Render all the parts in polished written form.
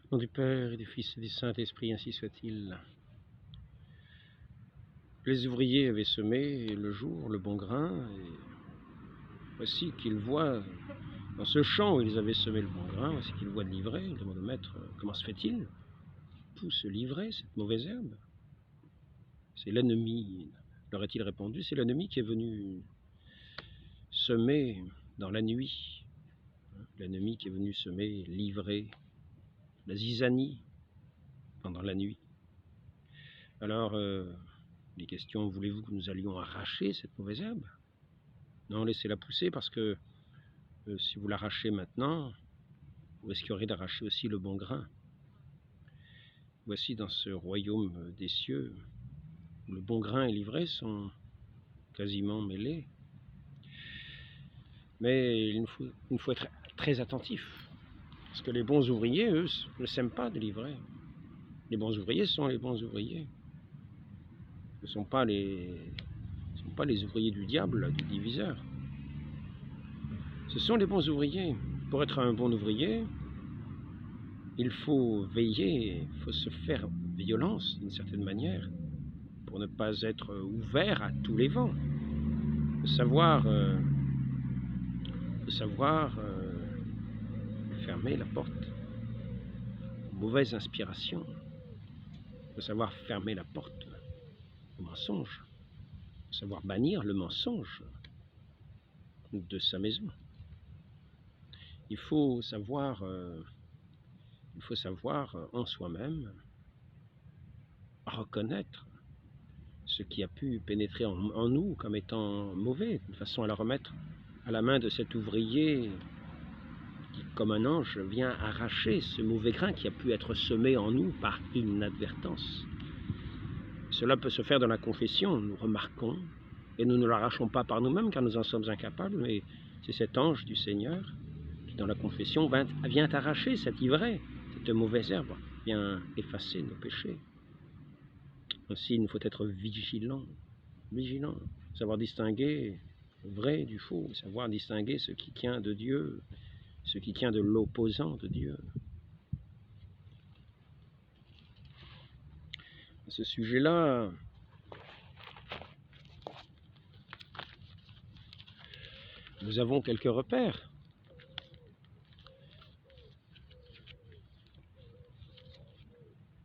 Au nom du Père et du Fils et du Saint-Esprit, ainsi soit-il. Les ouvriers avaient semé le jour le bon grain, et voici qu'ils voient, dans ce champ où ils avaient semé le bon grain, voici qu'ils voient de l'ivraie. Ils demandent au maître, comment se fait-il? Pousse l'ivraie, cette mauvaise herbe? C'est l'ennemi, leur a-t-il répondu, c'est l'ennemi qui est venu semer dans la nuit. L'ennemi qui est venu semer l'ivraie, la zizanie, pendant la nuit. Alors, les questions, voulez-vous que nous allions arracher cette mauvaise herbe? Non, laissez-la pousser parce que si vous l'arrachez maintenant, vous risquerez d'arracher aussi le bon grain. Voici dans ce royaume des cieux, où le bon grain et l'ivraie sont quasiment mêlés. Mais il nous faut être très attentifs, parce que les bons ouvriers, eux, ne sèment pas de l'ivraie. Les bons ouvriers sont les bons ouvriers. Ce ne sont pas les ouvriers du diable, du diviseur. Ce sont les bons ouvriers. Pour être un bon ouvrier, il faut veiller, il faut se faire violence d'une certaine manière, pour ne pas être ouvert à tous les vents. Il faut savoir, fermer la porte aux mauvaises inspirations. Il faut savoir fermer la porte au mensonge. Il faut savoir bannir le mensonge de sa maison. Il faut savoir en soi-même reconnaître ce qui a pu pénétrer en nous comme étant mauvais, de façon à le remettre à la main de cet ouvrier qui, comme un ange, vient arracher ce mauvais grain qui a pu être semé en nous par inadvertance. Cela peut se faire dans la confession, nous remarquons, et nous ne l'arrachons pas par nous-mêmes car nous en sommes incapables, mais c'est cet ange du Seigneur qui, dans la confession, vient arracher cette ivraie, cette mauvaise herbe, vient effacer nos péchés. Ainsi, il nous faut être vigilant, savoir distinguer le vrai du faux, savoir distinguer ce qui tient de Dieu, ce qui tient de l'opposant de Dieu. À ce sujet-là, nous avons quelques repères.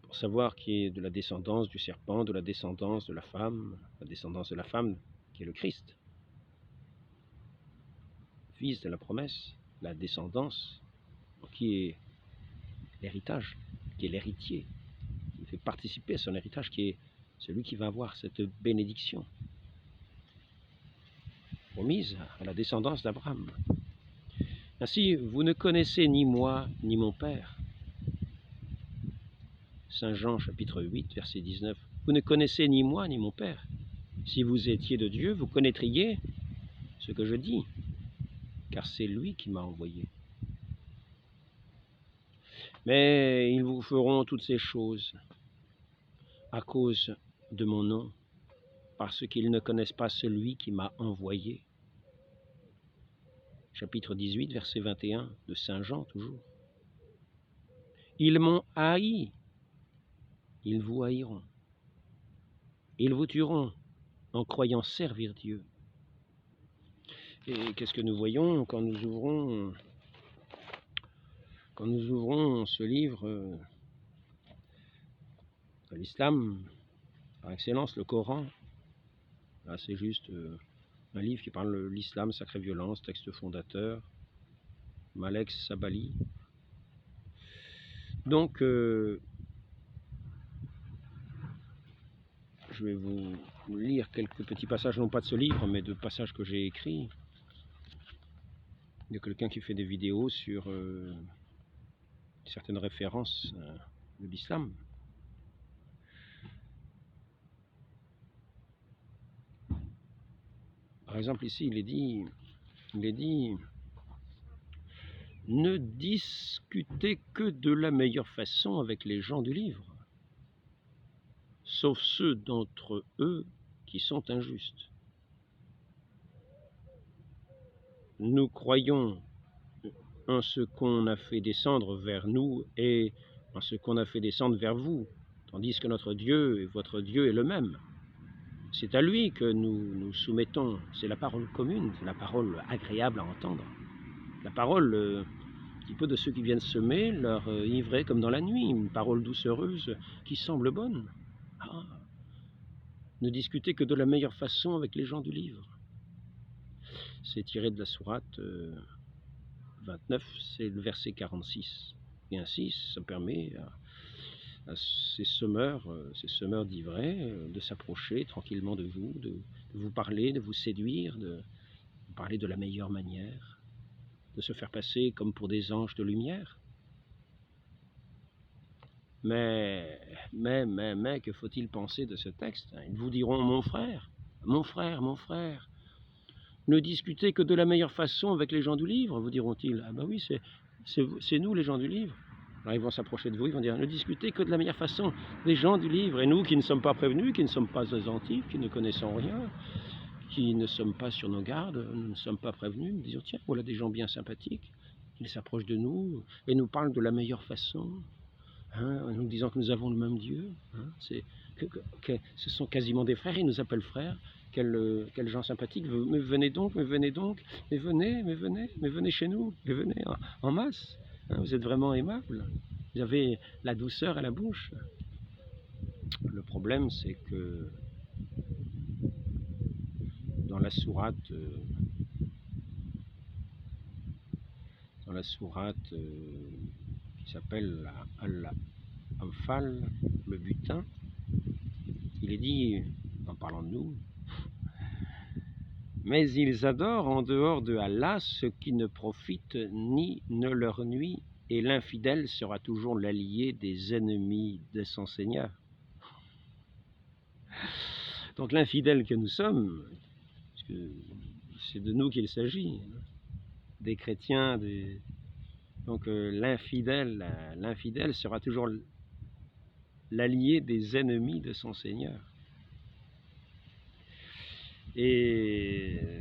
Pour savoir qui est de la descendance du serpent, de la descendance de la femme qui est le Christ, fils de la promesse, la descendance qui est l'héritage, qui est l'héritier, qui fait participer à son héritage, qui est celui qui va avoir cette bénédiction promise à la descendance d'Abraham. Ainsi, vous ne connaissez ni moi, ni mon Père. Saint Jean, chapitre 8, verset 19. Vous ne connaissez ni moi, ni mon Père. Si vous étiez de Dieu, vous connaîtriez ce que je dis, car c'est lui qui m'a envoyé. Mais ils vous feront toutes ces choses à cause de mon nom, parce qu'ils ne connaissent pas celui qui m'a envoyé. Chapitre 18, verset 21 de Saint Jean, toujours. Ils m'ont haï, ils vous haïront. Ils vous tueront en croyant servir Dieu. Et qu'est-ce que nous voyons quand nous ouvrons ce livre de l'islam, par excellence, le Coran? Là, c'est juste un livre qui parle de l'islam, sacrée violence, texte fondateur, Malek Sabali. Donc, je vais vous lire quelques petits passages, non pas de ce livre, mais de passages que j'ai écrits, de quelqu'un qui fait des vidéos sur certaines références de l'islam. Par exemple, ici, il est dit, ne discutez que de la meilleure façon avec les gens du livre, sauf ceux d'entre eux qui sont injustes. Nous croyons en ce qu'on a fait descendre vers nous et en ce qu'on a fait descendre vers vous, tandis que notre Dieu et votre Dieu est le même. C'est à lui que nous nous soumettons, c'est la parole commune, c'est la parole agréable à entendre, la parole qui peut de ceux qui viennent semer leur ivrer comme dans la nuit, une parole doucereuse qui semble bonne. Ah, ne discutez que de la meilleure façon avec les gens du livre. C'est tiré de la sourate 29, c'est le verset 46. Et ainsi, ça permet à ces semeurs d'ivraies de s'approcher tranquillement de vous, de vous parler, de vous séduire, de vous parler de la meilleure manière, de se faire passer comme pour des anges de lumière. Mais, que faut-il penser de ce texte? Ils vous diront, mon frère, ne discutez que de la meilleure façon avec les gens du livre, vous diront-ils. Ah ben oui, c'est nous les gens du livre. Alors ils vont s'approcher de vous, ils vont dire, ne discutez que de la meilleure façon des gens du livre. Et nous qui ne sommes pas prévenus, qui ne sommes pas attentifs, qui ne connaissons rien, qui ne sommes pas sur nos gardes, nous ne sommes pas prévenus, nous disons, tiens, voilà des gens bien sympathiques, ils s'approchent de nous et nous parlent de la meilleure façon. En nous disant que nous avons le même Dieu, ce sont quasiment des frères, ils nous appellent frères, quels gens sympathiques, mais venez donc, mais venez chez nous, mais venez en masse, vous êtes vraiment aimables, vous avez la douceur à la bouche. Le problème c'est que dans la sourate qui s'appelle Al-Anfal, le butin, il est dit, en parlant de nous, mais ils adorent en dehors de Allah ce qui ne profite ni ne leur nuit, et l'infidèle sera toujours l'allié des ennemis de son Seigneur. Donc l'infidèle que nous sommes, parce que c'est de nous qu'il s'agit, des chrétiens, donc l'infidèle sera toujours l'allié des ennemis de son Seigneur. Et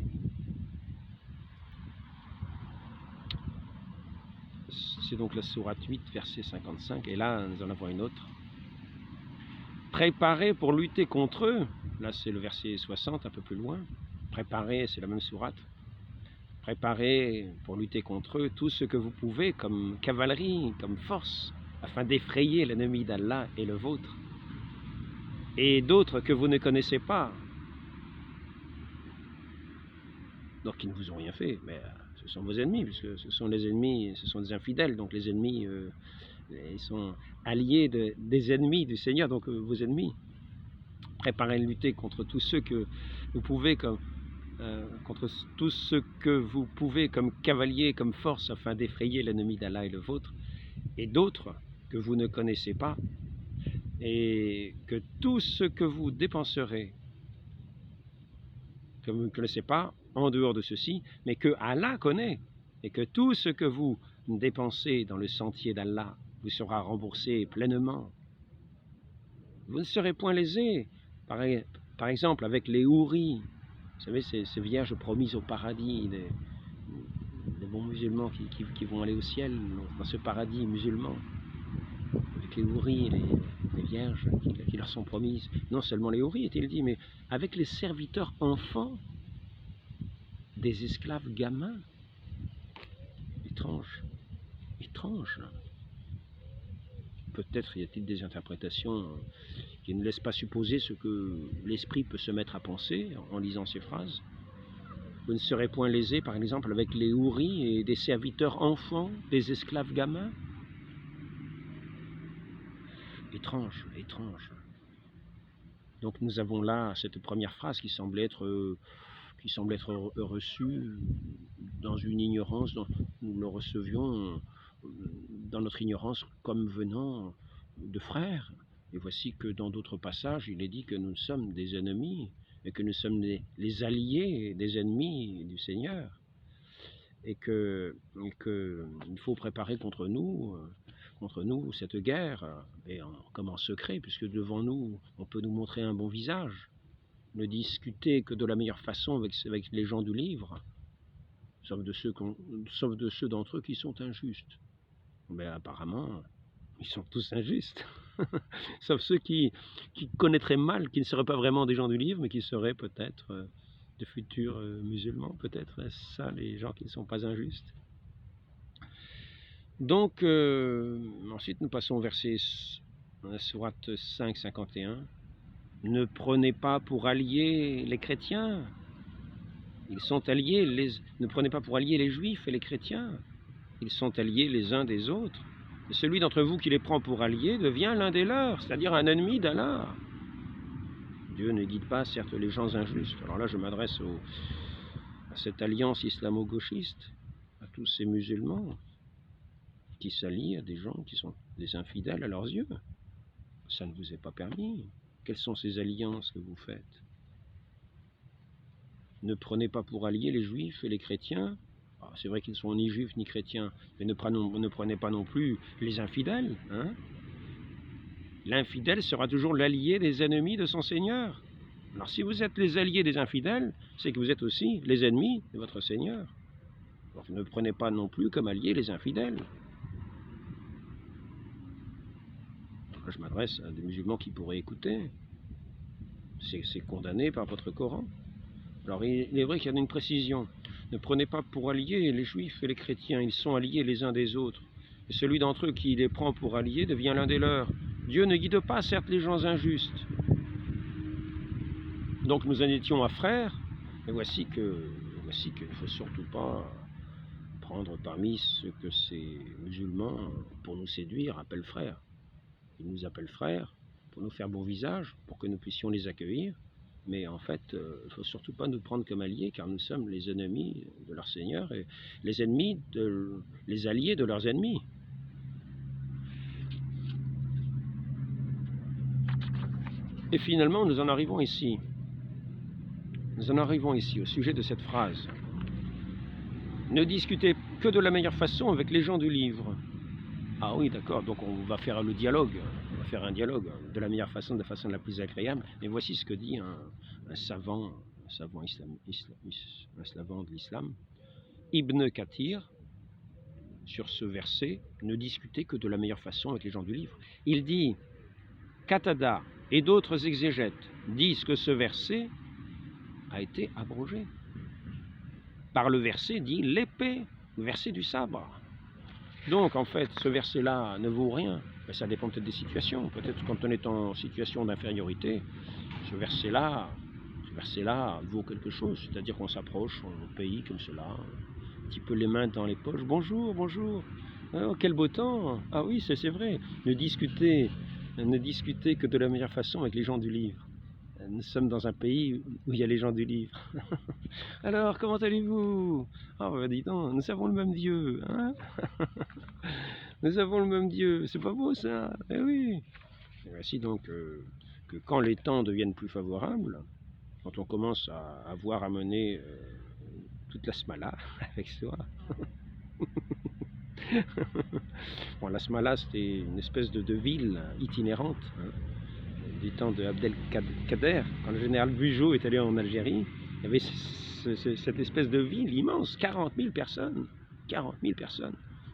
c'est donc la sourate 8, verset 55, et là nous en avons une autre. Préparez pour lutter contre eux, là c'est le verset 60, un peu plus loin. Préparez, c'est la même sourate. Préparez pour lutter contre eux tout ce que vous pouvez comme cavalerie, comme force, afin d'effrayer l'ennemi d'Allah et le vôtre, et d'autres que vous ne connaissez pas, donc qui ne vous ont rien fait, mais ce sont vos ennemis, puisque ce sont les ennemis, ce sont des infidèles, donc les ennemis, ils sont alliés des ennemis du Seigneur, donc vos ennemis. Préparez à lutter contre tous ceux que vous pouvez comme cavaliers, comme force, afin d'effrayer l'ennemi d'Allah et le vôtre, et d'autres que vous ne connaissez pas, et que tout ce que vous dépenserez, que vous ne connaissez pas, en dehors de ceci, mais que Allah connaît, et que tout ce que vous dépensez dans le sentier d'Allah vous sera remboursé pleinement. Vous ne serez point lésés, par exemple avec les houris, vous savez, ces vierges promises au paradis, les bons musulmans qui vont aller au ciel dans ce paradis musulman, avec les houris, les vierges qui leur sont promises. Non seulement les houris, est-il dit, mais avec les serviteurs enfants des esclaves gamins. Étrange, étrange. Peut-être y a-t-il des interprétations qui ne laissent pas supposer ce que l'esprit peut se mettre à penser en lisant ces phrases. Vous ne serez point lésés, par exemple, avec les houris et des serviteurs enfants, des esclaves gamins. Étrange, étrange. Donc nous avons là cette première phrase qui semble être reçue dans une ignorance, nous le recevions dans notre ignorance comme venant de frères. Et voici que dans d'autres passages, il est dit que nous sommes des ennemis, et que nous sommes les alliés des ennemis du Seigneur, et qu'il faut préparer contre nous cette guerre, et comme en secret, puisque devant nous, on peut nous montrer un bon visage, ne discuter que de la meilleure façon avec les gens du livre, sauf de ceux d'entre eux qui sont injustes. Mais apparemment, ils sont tous injustes. Sauf ceux qui connaîtraient mal, qui ne seraient pas vraiment des gens du livre, mais qui seraient peut-être de futurs musulmans, peut-être. Est-ce ça, les gens qui ne sont pas injustes? Donc, ensuite, nous passons au verset sourate 5, 51. Ne prenez pas pour alliés les chrétiens. Ils sont alliés, ne prenez pas pour alliés les juifs et les chrétiens. Ils sont alliés les uns des autres. Et celui d'entre vous qui les prend pour alliés devient l'un des leurs, c'est-à-dire un ennemi d'Allah. Dieu ne guide pas, certes, les gens injustes. Alors là, je m'adresse à cette alliance islamo-gauchiste, à tous ces musulmans qui s'allient à des gens qui sont des infidèles à leurs yeux. Ça ne vous est pas permis. Quelles sont ces alliances que vous faites? Ne prenez pas pour alliés les juifs et les chrétiens. C'est vrai qu'ils ne sont ni juifs ni chrétiens, mais ne prenez pas non plus les infidèles. Hein? L'infidèle sera toujours l'allié des ennemis de son Seigneur. Alors si vous êtes les alliés des infidèles, c'est que vous êtes aussi les ennemis de votre Seigneur. Alors ne prenez pas non plus comme alliés les infidèles. Alors, je m'adresse à des musulmans qui pourraient écouter. C'est condamné par votre Coran. Alors il est vrai qu'il y a une précision. Ne prenez pas pour alliés les juifs et les chrétiens, ils sont alliés les uns des autres. Et celui d'entre eux qui les prend pour alliés devient l'un des leurs. Dieu ne guide pas, certes, les gens injustes. Donc nous en étions à frères, mais voici qu'il ne faut surtout pas prendre parmi ceux que ces musulmans, pour nous séduire, appellent frères. Ils nous appellent frères pour nous faire beau visage, pour que nous puissions les accueillir. Mais en fait, il ne faut surtout pas nous prendre comme alliés, car nous sommes les ennemis de leur Seigneur et les alliés de leurs ennemis. Et finalement, nous en arrivons ici. Nous en arrivons ici au sujet de cette phrase. Ne discutez que de la meilleure façon avec les gens du livre. Ah oui, d'accord, donc on va faire le dialogue. On va faire un dialogue de la meilleure façon, de la façon la plus agréable. Mais voici ce que dit un savant de l'islam, Ibn Kathir, sur ce verset, ne discutez que de la meilleure façon avec les gens du livre. Il dit, Qatada et d'autres exégètes disent que ce verset a été abrogé par le verset dit l'épée, le verset du sabre. Donc en fait, ce verset-là ne vaut rien. Mais ça dépend peut-être des situations. Peut-être quand on est en situation d'infériorité, ce verset-là vaut quelque chose. C'est-à-dire qu'on s'approche au pays comme cela, un petit peu les mains dans les poches. Bonjour, bonjour. Oh, quel beau temps. Ah oui, c'est vrai. Ne discutez que de la meilleure façon avec les gens du livre. Nous sommes dans un pays où il y a les gens du livre. Alors, comment allez-vous? Ah, bah, dis donc, nous avons le même Dieu. Hein? Nous avons le même Dieu. C'est pas beau, ça? Eh oui. Et voici donc que quand les temps deviennent plus favorables, quand on commence à avoir à mener toute la Smala avec soi. Bon, la Smala, c'était une espèce de ville itinérante. Hein? Du temps de Abdelkader, quand le général Bugeaud est allé en Algérie, il y avait cette espèce de ville immense, 40 000 personnes,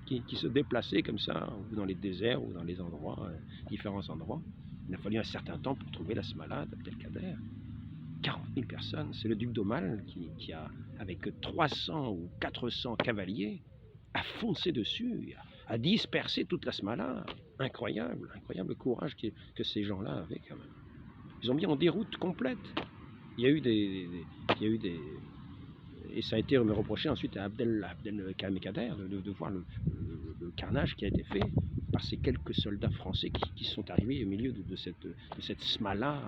qui se déplaçaient comme ça, ou dans les déserts, ou dans les endroits, différents endroits. Il a fallu un certain temps pour trouver la Smala d'Abdelkader. 40 000 personnes, c'est le duc d'Aumale qui a, avec 300 ou 400 cavaliers, a foncé dessus, a dispersé toute la Smala. Incroyable courage que ces gens-là avaient quand même. Ils ont mis en déroute complète. Il y a eu des et ça a été reproché ensuite à Abdelkader de voir le carnage qui a été fait par ces quelques soldats français qui sont arrivés au milieu de cette Smala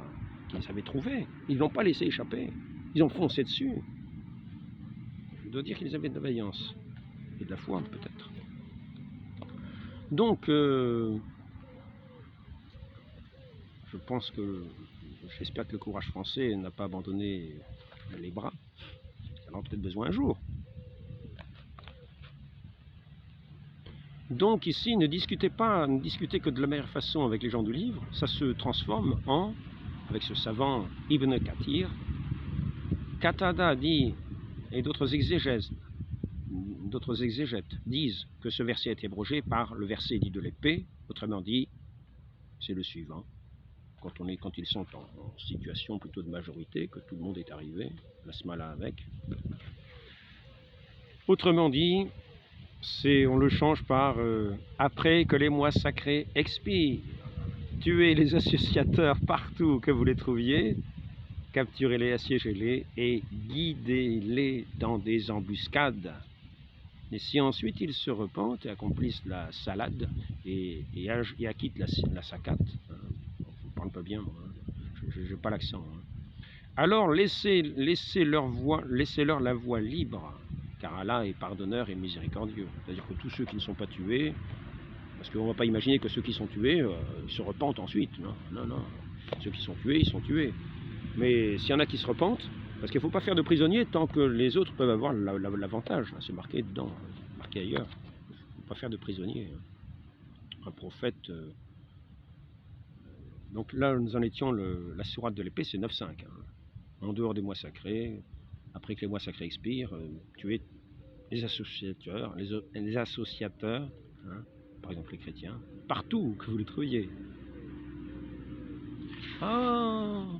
qu'ils avaient trouvée. Ils ne l'ont pas laissé échapper. Ils ont foncé dessus. Je dois dire qu'ils avaient de la vaillance et de la foi peut-être. Donc, je pense que, j'espère que le courage français n'a pas abandonné les bras. Il en a peut-être besoin un jour. Donc ici, ne discutez que de la meilleure façon avec les gens du livre. Ça se transforme avec ce savant Ibn Kathir, Qatada dit, et d'autres exégètes disent que ce verset a été abrogé par le verset dit de l'épée, Autrement dit, c'est le suivant. Quand ils sont en situation plutôt de majorité, que tout le monde est arrivé, la smala avec. Autrement dit, on le change par après que les mois sacrés expirent. Tuez les associateurs partout que vous les trouviez, capturez-les, assiégez-les et guidez-les dans des embuscades. Et si ensuite ils se repentent et accomplissent la salade et acquittent la saccate, je ne parle pas bien, moi, je n'ai pas l'accent. Alors laissez-leur la voie libre, car Allah est pardonneur et miséricordieux. C'est-à-dire que tous ceux qui ne sont pas tués, parce qu'on ne va pas imaginer que ceux qui sont tués se repentent ensuite. Non. Ceux qui sont tués, ils sont tués. Mais s'il y en a qui se repentent, parce qu'il ne faut pas faire de prisonniers tant que les autres peuvent avoir l'avantage. C'est marqué dedans, marqué ailleurs. Il ne faut pas faire de prisonniers. Un prophète... Donc là, nous en étions, la sourate de l'épée, c'est 9.5. En dehors des mois sacrés, après que les mois sacrés expirent, tuer les associateurs, par exemple les chrétiens, partout que vous les trouviez. Alors,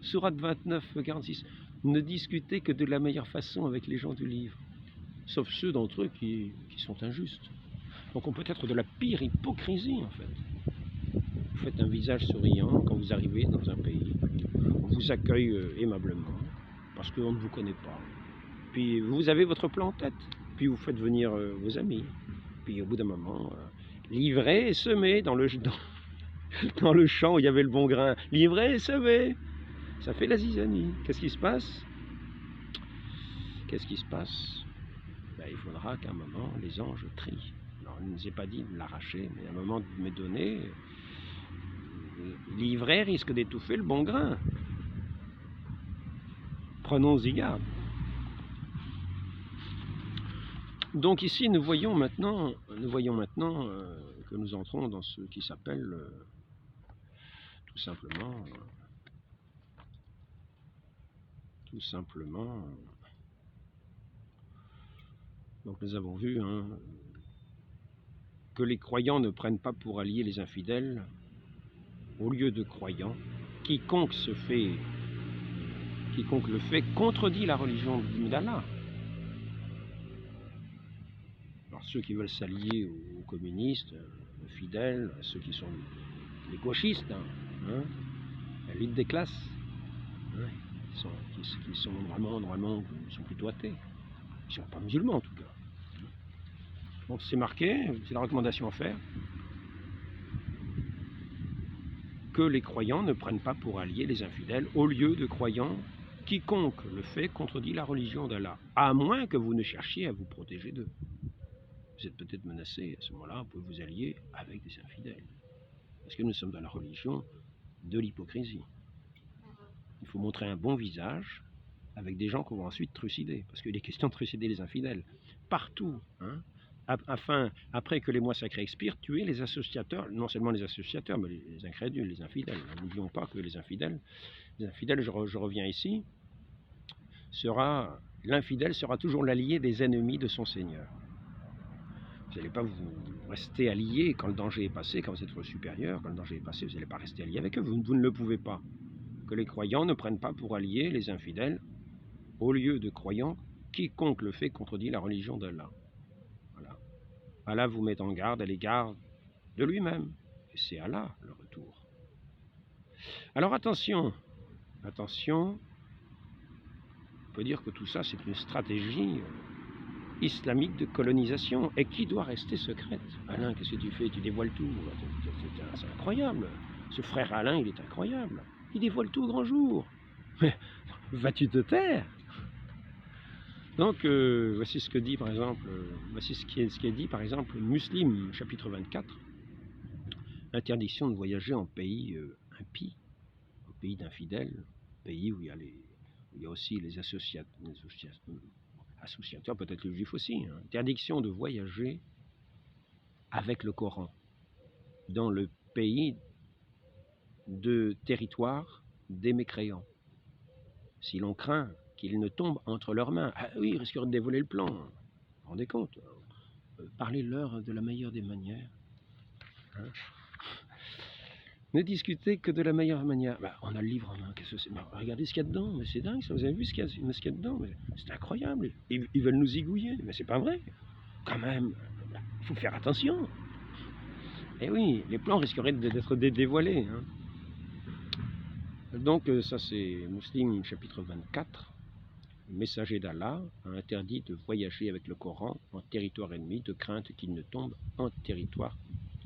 sourate 29, 46, ne discutez que de la meilleure façon avec les gens du livre, sauf ceux d'entre eux qui sont injustes. Donc on peut être de la pire hypocrisie en fait. Vous faites un visage souriant quand vous arrivez dans un pays, on vous accueille aimablement, parce qu'on ne vous connaît pas. Puis vous avez votre plan en tête, puis vous faites venir vos amis. Puis au bout d'un moment, livré et semé dans le champ où il y avait le bon grain. Livré et semé. Ça fait la zizanie. Qu'est-ce qui se passe? Il faudra qu'à un moment, les anges trient. Alors, il ne nous est pas dit de l'arracher, mais à un moment donné, l'ivraie risque d'étouffer le bon grain. Prenons-y garde. Donc ici, nous voyons maintenant que nous entrons dans ce qui s'appelle tout simplement, donc nous avons vu que les croyants ne prennent pas pour alliés les infidèles au lieu de croyants. Quiconque le fait contredit la religion d'Allah. Alors ceux qui veulent s'allier aux communistes, aux fidèles, ceux qui sont les gauchistes, la lutte des classes, qui sont vraiment plutôt athées. Ils ne sont pas musulmans en tout cas. Donc c'est marqué, c'est la recommandation à faire, que les croyants ne prennent pas pour alliés les infidèles au lieu de croyants. Quiconque le fait contredit la religion d'Allah, à moins que vous ne cherchiez à vous protéger d'eux. Vous êtes peut-être menacé, à ce moment-là, vous pouvez vous allier avec des infidèles. Parce que nous sommes dans la religion de l'hypocrisie. Il faut montrer un bon visage avec des gens qu'on va ensuite trucider. Parce qu'il est question de trucider les infidèles. Partout, afin, après que les mois sacrés expirent, tuer les associateurs, non seulement les associateurs, mais les incrédules, les infidèles. N'oublions pas que les infidèles, je reviens ici, l'infidèle sera toujours l'allié des ennemis de son Seigneur. Vous n'allez pas vous rester allié quand le danger est passé, quand vous êtes votre supérieur, quand le danger est passé, vous n'allez pas rester allié avec eux, vous ne le pouvez pas. Que les croyants ne prennent pas pour alliés les infidèles, au lieu de croyants, quiconque le fait contredit la religion d'Allah. Voilà. Allah vous met en garde à l'égard de lui-même, et c'est Allah le retour. Alors attention, on peut dire que tout ça c'est une stratégie islamique de colonisation, et qui doit rester secrète. Alain, qu'est-ce que tu fais? Tu dévoiles tout. C'est incroyable. Ce frère Alain, il est incroyable. Il dévoile tout au grand jour. Mais vas-tu te taire? Donc, voici ce que dit, par exemple, voici ce qui est dit, par exemple, Muslim, chapitre 24, l'interdiction de voyager en pays impie, en pays d'infidèles, pays où il y a aussi les associateurs, peut-être les juifs aussi, interdiction de voyager avec le Coran dans le pays de territoire des mécréants. Si l'on craint qu'il ne tombe entre leurs mains, ah oui, ils risqueraient de dévoiler le plan. Vous vous rendez compte? Parlez-leur de la meilleure des manières. Hein. Ne discutez que de la meilleure manière. Bah, on a le livre en main, qu'est-ce que c'est? Bah, regardez ce qu'il y a dedans, mais c'est dingue, ça, vous avez vu ce qu'il y a dedans, c'est incroyable. Ils veulent nous zigouiller, mais c'est pas vrai. Quand même, il faut faire attention. Et oui, les plans risqueraient d'être dévoilés. Hein. Donc ça c'est Muslim chapitre 24. Le messager d'Allah a interdit de voyager avec le Coran en territoire ennemi, de crainte qu'il ne tombe en territoire,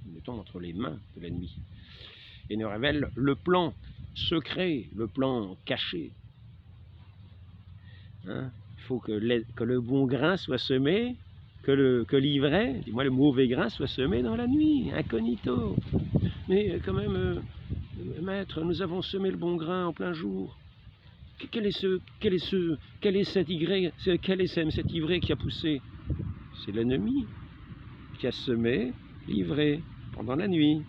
qu'il ne tombe entre les mains de l'ennemi. Et nous révèle le plan secret, le plan caché. Hein, il faut que le bon grain soit semé, que l'ivraie, dis-moi le mauvais grain, soit semé dans la nuit, incognito. Mais quand même, maître, nous avons semé le bon grain en plein jour. Quel est cet ivraie qui a poussé? C'est l'ennemi qui a semé l'ivraie pendant la nuit.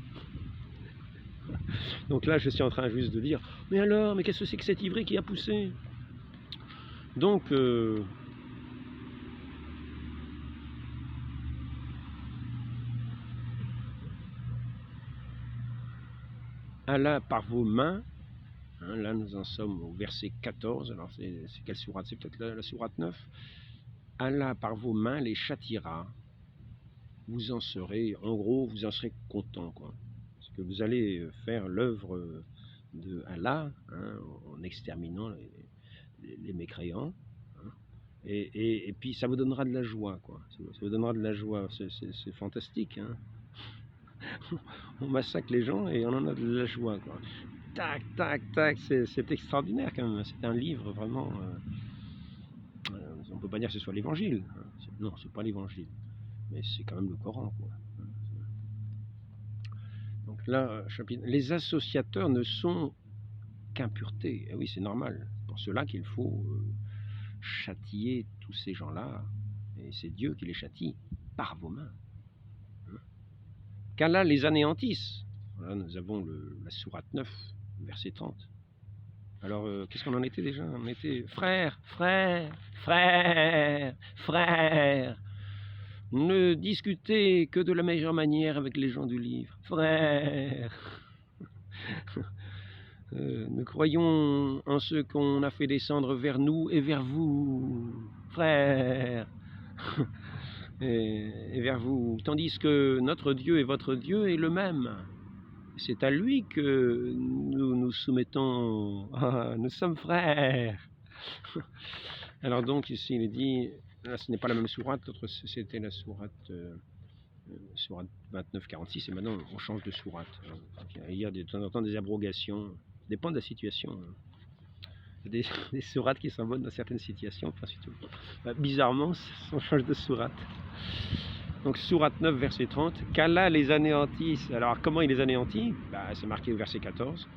Donc là, je suis en train juste de dire, mais alors, mais qu'est-ce que c'est que cet ivraie qui a poussé? Donc, Allah par vos mains, hein, là nous en sommes au verset 14, alors c'est quelle sourate? C'est peut-être la sourate 9. Allah par vos mains les châtiera, vous en serez, en gros, vous en serez content, quoi. Parce que vous allez faire l'œuvre de Allah, hein, en exterminant les mécréants, hein, et puis ça vous donnera de la joie, quoi. Ça vous donnera de la joie, c'est fantastique, hein. On massacre les gens et on en a de la joie, quoi. Tac, tac, tac, c'est extraordinaire quand même. C'est un livre vraiment. On ne peut pas dire que ce soit l'évangile. Hein. Non, c'est pas l'évangile. Mais c'est quand même le Coran, quoi. Donc là, les associateurs ne sont qu'impureté. Et oui, c'est normal. C'est pour cela qu'il faut châtier tous ces gens-là. Et c'est Dieu qui les châtie par vos mains. Qu'Allah les anéantisse. Voilà, nous avons la sourate 9, verset 30. Alors, qu'est-ce qu'on en était déjà? On était frère, frère, frère, frère. Ne discutez que de la meilleure manière avec les gens du livre. Frère. Nous croyons en ce qu'on a fait descendre vers nous et vers vous, frère. Et vers vous. Tandis que notre Dieu et votre Dieu est le même. C'est à lui que nous nous soumettons. Ah, nous sommes frères. Alors donc ici il est dit, là ce n'est pas la même sourate, l'autre c'était la sourate 29-46 et maintenant on change de sourate. Il y a de temps en temps des abrogations, ça dépend de la situation. Des sourates qui sont bonnes dans certaines situations, pas du tout. Bizarrement on change de sourate. Donc sourate 9 verset 30, qu'Allah les anéantisse. Alors comment il les anéantit? C'est marqué au verset 14.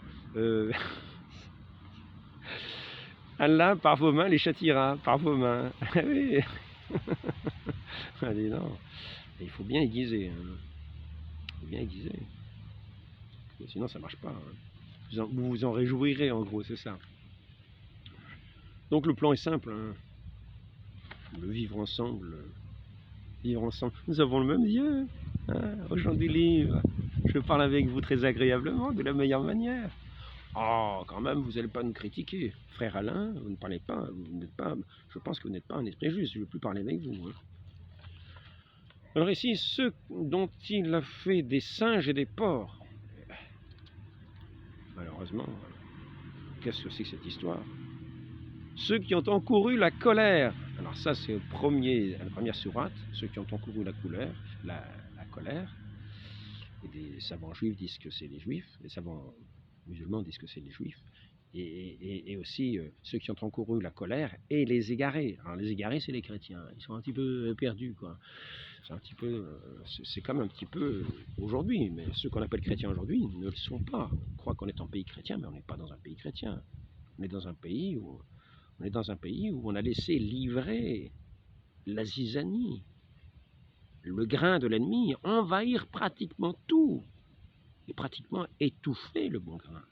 Allah par vos mains les châtiera, par vos mains. Oui. Allez, non. Il faut bien aiguiser. Hein. Il faut bien aiguiser. Sinon ça marche pas. Hein. Vous vous en réjouirez en gros, c'est ça. Donc le plan est simple. Hein. Le vivre ensemble. Vivre ensemble. Nous avons le même Dieu. Hein, aux gens du livre. Je parle avec vous très agréablement, de la meilleure manière. Oh, quand même, vous n'allez pas nous critiquer. Frère Alain, vous ne parlez pas, vous n'êtes pas, je pense que vous n'êtes pas un esprit juste, je ne veux plus parler avec vous. Hein. Alors ici, ceux dont il a fait des singes et des porcs. Malheureusement, qu'est-ce que c'est que cette histoire? Ceux qui ont encouru la colère. Alors ça, c'est la première sourate. Ceux qui ont encouru la colère. Et des savants juifs disent que c'est les juifs. Les savants musulmans disent que c'est les juifs. Et aussi ceux qui ont encouru la colère et les égarés. Alors les égarés, c'est les chrétiens. Ils sont un petit peu perdus, quoi. C'est un petit peu, c'est comme un petit peu aujourd'hui. Mais ceux qu'on appelle chrétiens aujourd'hui ne le sont pas. On croit qu'on est en pays chrétien, mais on n'est pas dans un pays chrétien. On est dans un pays où on a laissé livrer la zizanie, le grain de l'ennemi, envahir pratiquement tout et pratiquement étouffer le bon grain.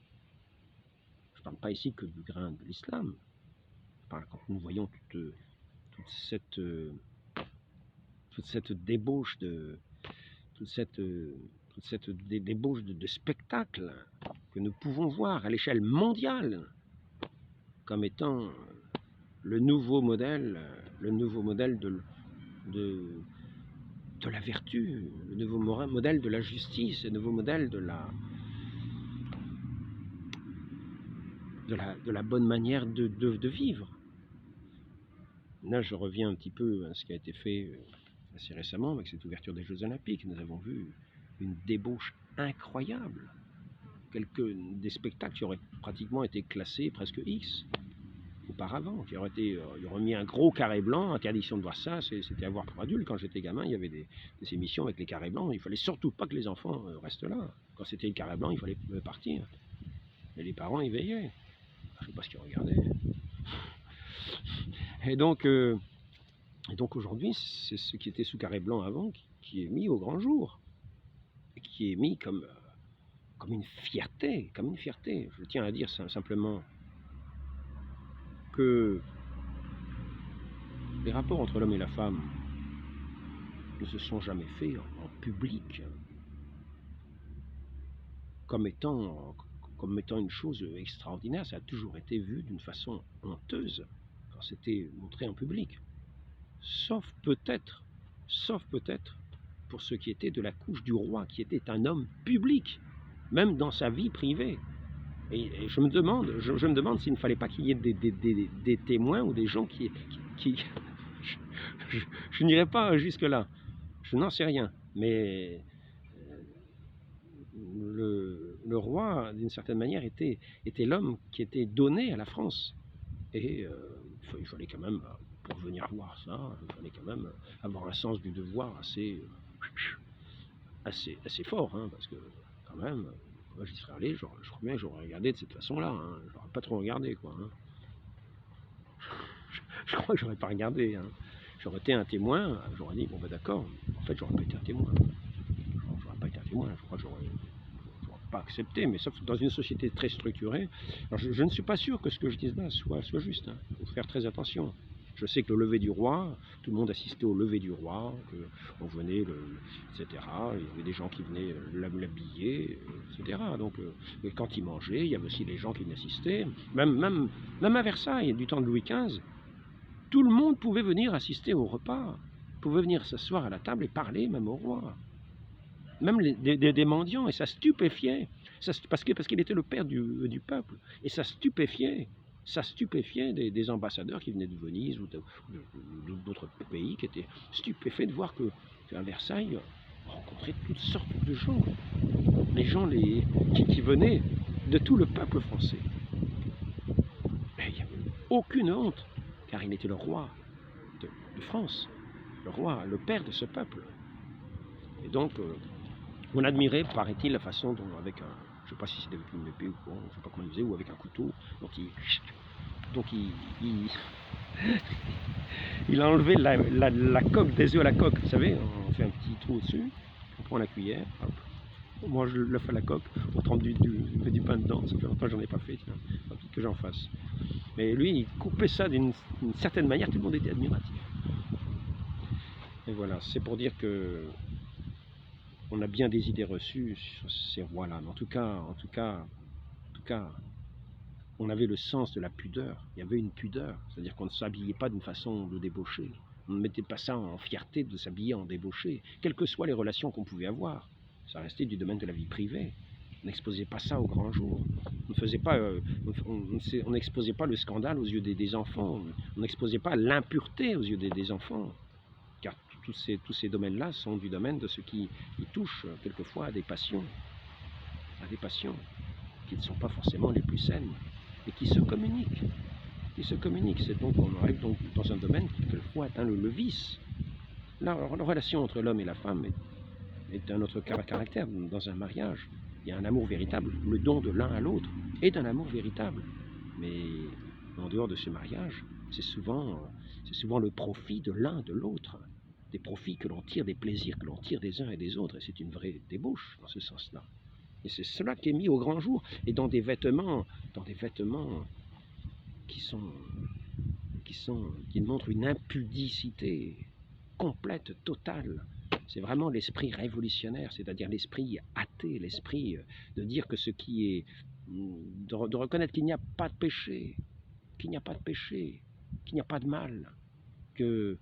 Je ne parle pas ici que du grain de l'islam. Quand nous voyons toute cette débauche toute toute cette débauche de spectacles que nous pouvons voir à l'échelle mondiale comme étant le nouveau modèle de la vertu, le nouveau modèle de la justice, le nouveau modèle de la bonne manière de vivre. Là, je reviens un petit peu à ce qui a été fait assez récemment avec cette ouverture des Jeux Olympiques. Nous avons vu une débauche incroyable. Des spectacles qui auraient pratiquement été classés presque X auparavant, qui auraient mis un gros carré blanc, interdiction de voir ça, c'était à voir pour adultes. Quand j'étais gamin, il y avait des émissions avec les carrés blancs, il fallait surtout pas que les enfants restent là. Quand c'était le carré blanc, il fallait partir. Et les parents y veillaient. Je sais pas ce qu'ils regardaient. Et donc aujourd'hui, c'est ce qui était sous carré blanc avant qui est mis au grand jour, et qui est mis comme une fierté, Je tiens à dire simplement que les rapports entre l'homme et la femme ne se sont jamais faits en public comme étant une chose extraordinaire. Ça a toujours été vu d'une façon honteuse quand c'était montré en public. Sauf peut-être pour ce qui était de la couche du roi, qui était un homme public, même dans sa vie privée. Et je me demande s'il ne fallait pas qu'il y ait des témoins ou des gens qui je n'irai pas jusque-là, je n'en sais rien, mais le roi, d'une certaine manière, était l'homme qui était donné à la France. Et il fallait quand même, pour venir voir ça, il fallait quand même avoir un sens du devoir assez fort, hein, parce que quand même, moi j'y serais allé, je crois bien que j'aurais regardé de cette façon-là, hein, j'aurais pas trop regardé, quoi. Hein. Je crois que j'aurais pas regardé. Hein. J'aurais été un témoin, j'aurais dit, bon ben d'accord, en fait j'aurais pas été un témoin. J'aurais pas été un témoin, je crois que j'aurais pas accepté, mais sauf dans une société très structurée. Alors je ne suis pas sûr que ce que je dis là soit juste, hein. Il faut faire très attention. Je sais que le lever du roi, tout le monde assistait au lever du roi, on venait, etc. Il y avait des gens qui venaient l'habiller, etc. Donc quand il mangeait, il y avait aussi des gens qui venaient assister. Même à Versailles, du temps de Louis XV, tout le monde pouvait venir assister au repas, pouvait venir s'asseoir à la table et parler même au roi. Même des mendiants, et ça stupéfiait, parce qu'il était le père du peuple, et ça stupéfiait des ambassadeurs qui venaient de Venise ou d'autres pays qui étaient stupéfaits de voir qu'à Versailles, on rencontrait toutes sortes de gens, les gens qui venaient de tout le peuple français. Et il n'y avait aucune honte, car il était le roi de France, le roi, le père de ce peuple. Et donc, on admirait, paraît-il, la façon dont, avec un, je ne sais pas si c'était avec une épée ou quoi, je ne sais pas comment il faisait, ou avec un couteau, donc il a enlevé la coque des œufs à la coque, vous savez, on fait un petit trou au-dessus, on prend la cuillère, hop, on mange l'œuf à la coque, on trempe du pain dedans, ça fait longtemps que j'en ai pas fait, tiens, que j'en fasse. Mais lui, il coupait ça d'une certaine manière, tout le monde était admiratif. Et voilà, c'est pour dire que on a bien des idées reçues sur ces rois-là, mais en tout cas, on avait le sens de la pudeur. Il y avait une pudeur, c'est-à-dire qu'on ne s'habillait pas d'une façon de débaucher. On ne mettait pas ça en fierté de s'habiller en débauché, quelles que soient les relations qu'on pouvait avoir. Ça restait du domaine de la vie privée. On n'exposait pas ça au grand jour. On n'exposait pas le scandale aux yeux des enfants. On n'exposait pas l'impureté aux yeux des enfants. Car tous ces domaines-là sont du domaine de ce qui touche quelquefois à des passions qui ne sont pas forcément les plus saines, et qui se communiquent. C'est donc, on arrive donc dans un domaine qui quelquefois atteint le vice. La relation entre l'homme et la femme est un autre caractère. Dans un mariage, il y a un amour véritable, le don de l'un à l'autre est un amour véritable. Mais en dehors de ce mariage, c'est souvent le profit de l'un de l'autre. Des profits que l'on tire, des plaisirs que l'on tire des uns et des autres, et c'est une vraie débauche dans ce sens-là. Et c'est cela qui est mis au grand jour, et dans des vêtements qui montrent une impudicité complète, totale. c'est vraiment l'esprit révolutionnaire, c'est-à-dire l'esprit athée, l'esprit de dire que ce qui est... de reconnaître qu'il n'y a pas de péché, qu'il n'y a pas de péché, qu'il n'y a pas de mal, que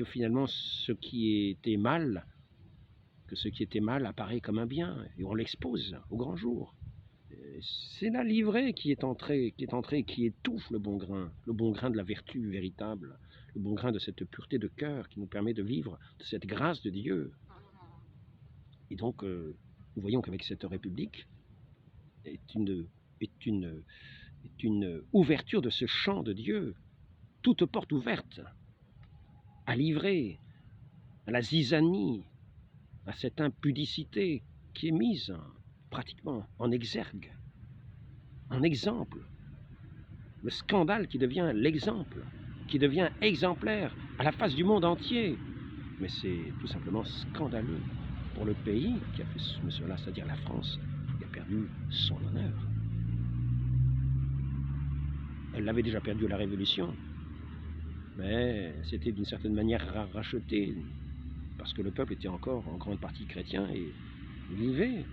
finalement ce qui était mal, apparaît comme un bien, et on l'expose au grand jour. C'est la livrée qui est entrée, qui étouffe le bon grain de la vertu véritable, le bon grain de cette pureté de cœur qui nous permet de vivre de cette grâce de Dieu. Et donc, nous voyons qu'avec cette République est une ouverture de ce champ de Dieu, toute porte ouverte, à livrer, à la zizanie, à cette impudicité qui est mise pratiquement en exergue, en exemple. Le scandale qui devient l'exemple, qui devient exemplaire à la face du monde entier. Mais c'est tout simplement scandaleux pour le pays qui a fait cela, c'est-à-dire la France, qui a perdu son honneur. Elle l'avait déjà perdu à la Révolution, mais c'était d'une certaine manière racheté, parce que le peuple était encore en grande partie chrétien et vivait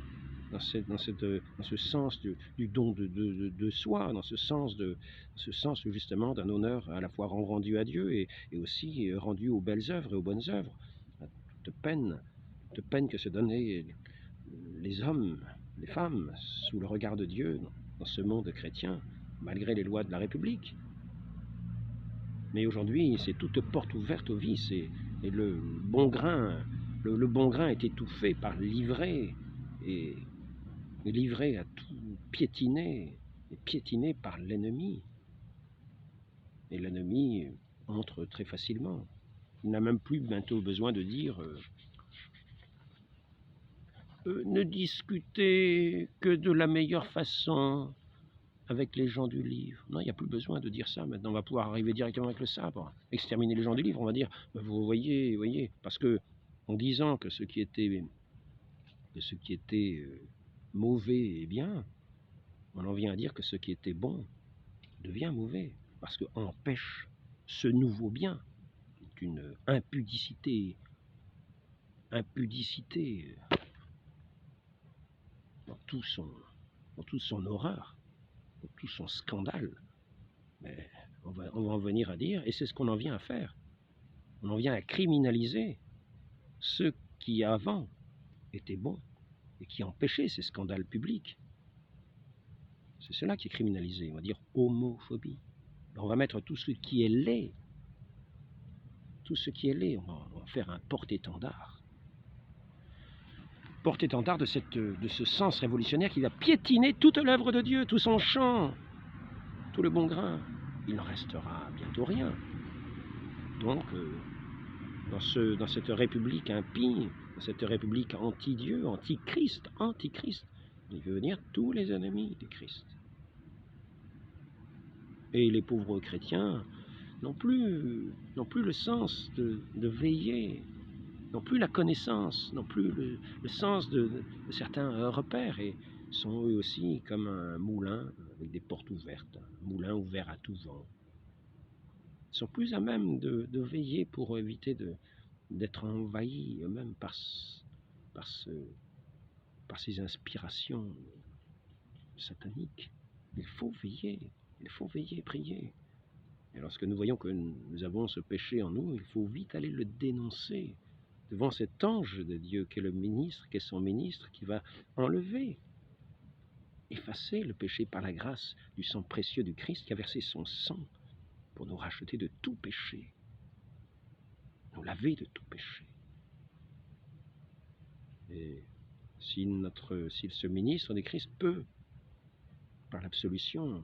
dans ce sens du don de soi, dans ce sens justement d'un honneur à la fois rendu à Dieu et aussi rendu aux belles œuvres et aux bonnes œuvres, de peine que se donnaient les hommes, les femmes, sous le regard de Dieu dans ce monde chrétien, malgré les lois de la République. Mais aujourd'hui, c'est toute porte ouverte au vice et le bon grain est étouffé par livrée et livré à tout piétiner, et piétiné par l'ennemi. Et l'ennemi entre très facilement. Il n'a même plus bientôt besoin de dire ne discutez que de la meilleure façon avec les gens du livre. Non, il n'y a plus besoin de dire ça. Maintenant, on va pouvoir arriver directement avec le sabre, exterminer les gens du livre. On va dire, vous voyez, parce que en disant que ce qui était mauvais est bien, on en vient à dire que ce qui était bon devient mauvais, parce qu'on empêche ce nouveau bien, qui est une impudicité dans toute son horreur, dans tout son scandale. Mais on va en venir à dire, et c'est ce qu'on en vient à faire, on en vient à criminaliser ceux qui avant étaient bons et qui empêchaient ces scandales publics. C'est cela qui est criminalisé, on va dire homophobie. On va mettre tout ce qui est laid, on va faire un porte-étendard. Porte-étendard de ce sens révolutionnaire qui va piétiner toute l'œuvre de Dieu, tout son champ, tout le bon grain. Il n'en restera bientôt rien. Donc, dans cette république impie, dans cette république anti-Dieu, anti-Christ, il veut venir tous les ennemis du Christ. Et les pauvres chrétiens n'ont plus le sens de veiller, n'ont plus la connaissance, n'ont plus le sens de certains repères, et sont eux aussi comme un moulin avec des portes ouvertes, un moulin ouvert à tout vent. Ils sont plus à même de veiller pour éviter d'être envahis eux-mêmes par ces inspirations sataniques. Il faut veiller, prier. Et lorsque nous voyons que nous avons ce péché en nous, il faut vite aller le dénoncer devant cet ange de Dieu qui est le ministre, qui est son ministre, qui va enlever, effacer le péché par la grâce du sang précieux du Christ qui a versé son sang pour nous racheter de tout péché, nous laver de tout péché. Et si ce ministre du Christ peut, par l'absolution,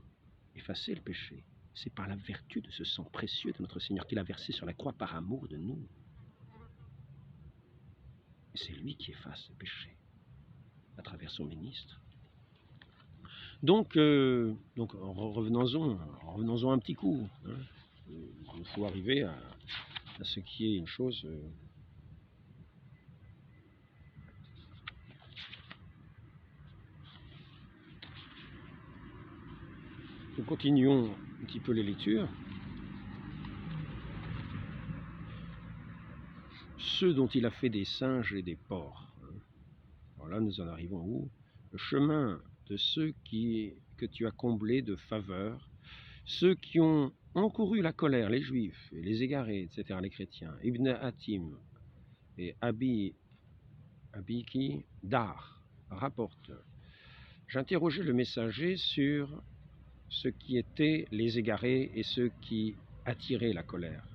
effacer le péché, c'est par la vertu de ce sang précieux de notre Seigneur qu'il a versé sur la croix par amour de nous. Et c'est lui qui efface le péché à travers son ministre. Donc revenons-en un petit coup. Hein. Il faut arriver à ce qui est une chose... Nous continuons un petit peu les lectures. ceux dont il a fait des singes et des porcs. Alors là, nous en arrivons où? Le chemin de ceux que tu as comblés de faveur, ceux qui ont encouru la colère, les juifs, et les égarés, etc., les chrétiens, Ibn Hatim et Abiki Dar rapportent. J'interrogeais le messager sur ce qui étaient les égarés et ceux qui attiraient la colère.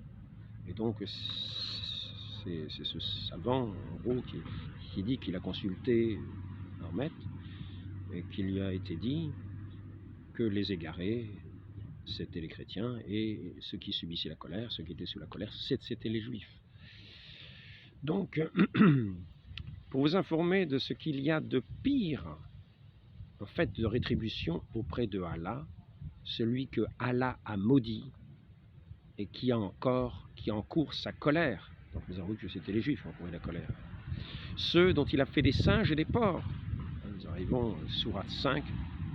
Et donc, c'est ce savant, en gros, qui dit qu'il a consulté leur maître et qu'il lui a été dit que les égarés, c'était les chrétiens, et ceux qui subissaient la colère, ceux qui étaient sous la colère, c'était les juifs. Donc, pour vous informer de ce qu'il y a de pire, en fait, de rétribution auprès de Allah, celui que Allah a maudit et qui encourt sa colère. Donc nous avons vu que c'était les juifs qui encouraient la colère. Ceux dont il a fait des singes et des porcs. Nous arrivons à Sourate 5,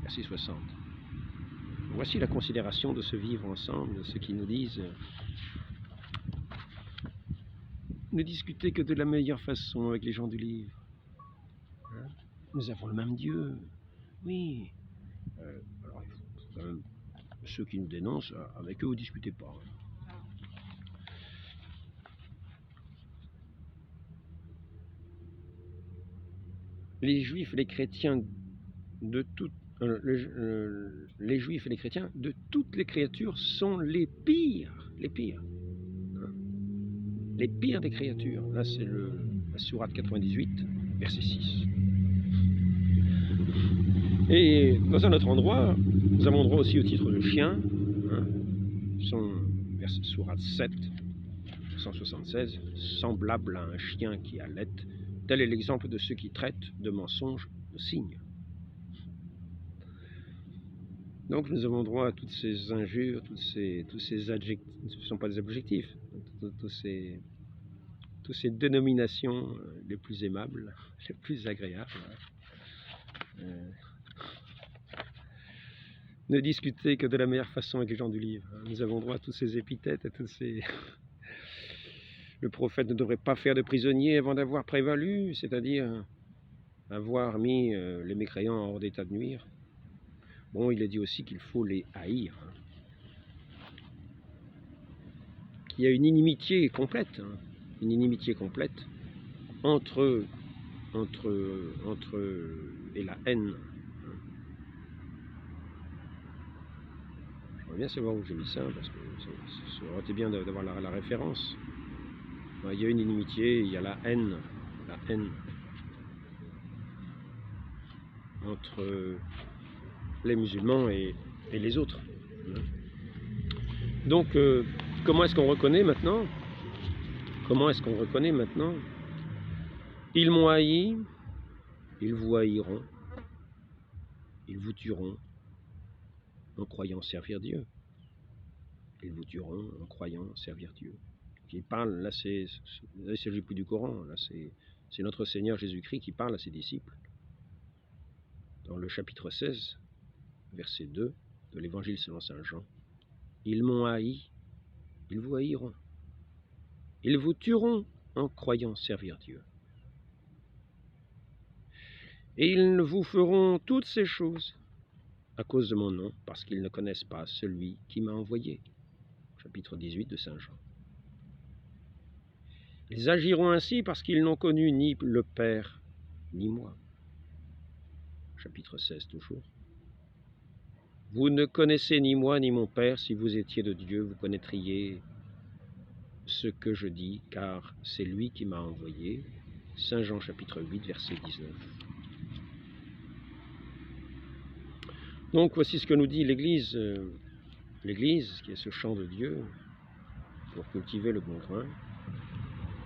verset 60. Voici la considération de ce vivre ensemble, de ceux qui nous disent ne discutez que de la meilleure façon avec les gens du livre. Nous avons le même Dieu. Oui. Alors, ceux qui nous dénoncent, avec eux, vous ne discutez pas. Les juifs et les chrétiens de toutes les juifs et les chrétiens de toutes les créatures sont les pires des créatures. Là, c'est la sourate 98, verset 6. Et dans un autre endroit, nous avons droit aussi au titre de chien, sourate 7, 176, semblable à un chien qui allait. Tel est l'exemple de ceux qui traitent de mensonges de signes. Donc nous avons droit à toutes ces injures, tous ces adjectifs, ce ne sont pas des objectifs, toutes ces dénominations les plus aimables, les plus agréables. Ne discutez que de la meilleure façon avec les gens du livre. Nous avons droit à toutes ces épithètes, à toutes ces... Le prophète ne devrait pas faire de prisonniers avant d'avoir prévalu, c'est-à-dire avoir mis les mécréants hors d'état de nuire. Bon, il est dit aussi qu'il faut les haïr. Il y a une inimitié complète, entre et la haine. J'aimerais bien savoir où j'ai mis ça, parce que ça aurait été bien d'avoir la référence. Il y a une inimitié, il y a la haine entre les musulmans et les autres. Donc, comment est-ce qu'on reconnaît maintenant? Ils m'ont haï, ils vous haïront, ils vous tueront en croyant servir Dieu. Ils vous tueront en croyant servir Dieu. Qui parle, là, il ne s'agit plus du Coran, là, c'est notre Seigneur Jésus-Christ qui parle à ses disciples. Dans le chapitre 16, verset 2 de l'Évangile selon saint Jean. Ils m'ont haï, ils vous haïront. Ils vous tueront en croyant servir Dieu. Et ils vous feront toutes ces choses à cause de mon nom, parce qu'ils ne connaissent pas celui qui m'a envoyé. Chapitre 18 de saint Jean. Ils agiront ainsi parce qu'ils n'ont connu ni le Père, ni moi. Chapitre 16 toujours. Vous ne connaissez ni moi ni mon Père. Si vous étiez de Dieu, vous connaîtriez ce que je dis, car c'est lui qui m'a envoyé. Saint Jean chapitre 8, verset 19. Donc voici ce que nous dit l'Église, qui est ce champ de Dieu, pour cultiver le bon grain.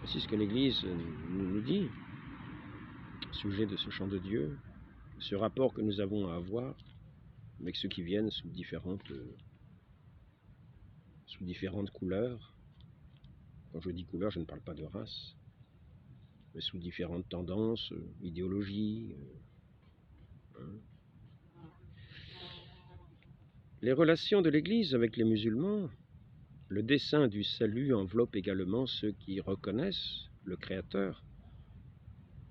Voici ce que l'Église nous dit, au sujet de ce champ de Dieu, ce rapport que nous avons à avoir avec ceux qui viennent sous différentes couleurs. Quand je dis couleurs, je ne parle pas de race, mais sous différentes tendances, idéologies. Les relations de l'Église avec les musulmans, le dessein du salut enveloppe également ceux qui reconnaissent le Créateur.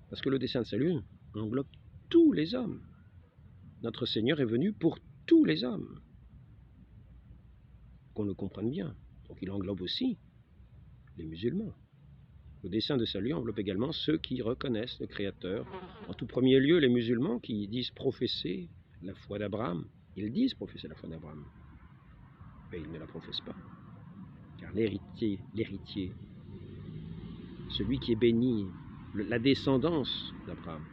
Parce que le dessein de salut englobe tous les hommes. Notre Seigneur est venu pour tous les hommes. Qu'on le comprenne bien. Donc il englobe aussi les musulmans. Le dessein de salut englobe également ceux qui reconnaissent le Créateur. En tout premier lieu, les musulmans qui disent professer la foi d'Abraham. Ils disent professer la foi d'Abraham. Mais ils ne la professent pas. Car l'héritier, celui qui est béni, la descendance d'Abraham,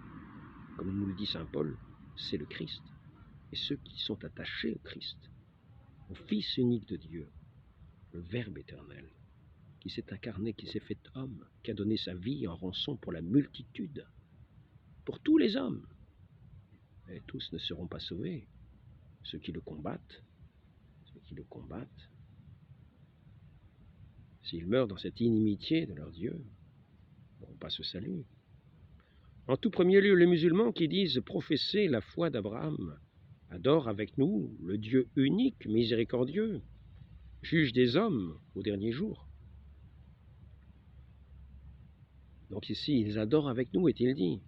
comme nous le dit saint Paul, c'est le Christ. Et ceux qui sont attachés au Christ, au Fils unique de Dieu, le Verbe éternel, qui s'est incarné, qui s'est fait homme, qui a donné sa vie en rançon pour la multitude, pour tous les hommes. Et tous ne seront pas sauvés. Ceux qui le combattent, s'ils meurent dans cette inimitié de leur Dieu, n'auront pas ce salut. En tout premier lieu, les musulmans qui disent professer la foi d'Abraham adorent avec nous le Dieu unique, miséricordieux, juge des hommes au dernier jour. Donc ici, ils adorent avec nous, est-il dit.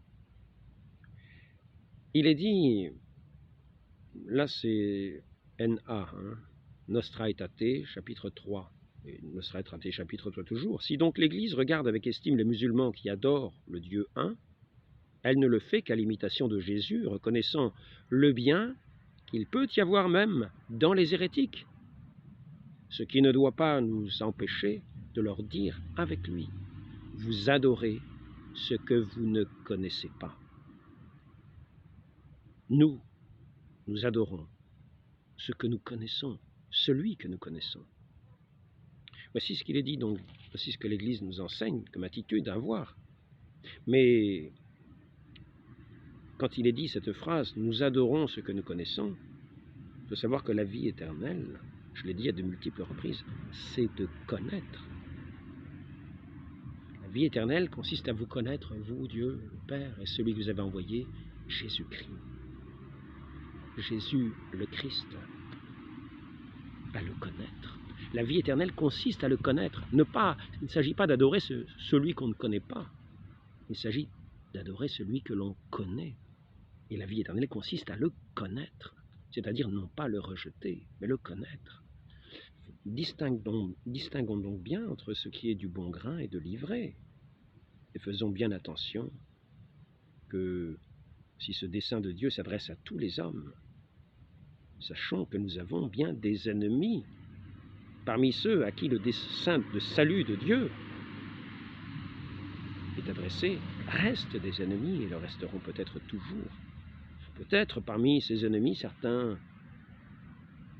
Il est dit, là c'est N.A., Nostra Aetate, chapitre 3. Et Nostra Aetate, chapitre 3 toujours. Si donc l'Église regarde avec estime les musulmans qui adorent le Dieu un, elle ne le fait qu'à l'imitation de Jésus, reconnaissant le bien qu'il peut y avoir même dans les hérétiques, ce qui ne doit pas nous empêcher de leur dire avec lui, vous adorez ce que vous ne connaissez pas. Nous adorons ce que nous connaissons, celui que nous connaissons. Voici ce qu'il est dit, donc, voici ce que l'Église nous enseigne comme attitude à avoir. Mais quand il est dit cette phrase, nous adorons ce que nous connaissons, il faut savoir que la vie éternelle, je l'ai dit à de multiples reprises, c'est de connaître. La vie éternelle consiste à vous connaître, vous, Dieu, le Père, et celui que vous avez envoyé, Jésus-Christ. Jésus, le Christ, à le connaître. La vie éternelle consiste à le connaître. Il ne s'agit pas d'adorer celui qu'on ne connaît pas. Il s'agit d'adorer celui que l'on connaît. Et la vie éternelle consiste à le connaître. C'est-à-dire non pas le rejeter, mais le connaître. Distinguons donc bien entre ce qui est du bon grain et de l'ivraie. Et faisons bien attention que si ce dessein de Dieu s'adresse à tous les hommes, sachons que nous avons bien des ennemis parmi ceux à qui le dessein de salut de Dieu est adressé, restent des ennemis et le resteront peut-être toujours. Peut-être parmi ces ennemis, certains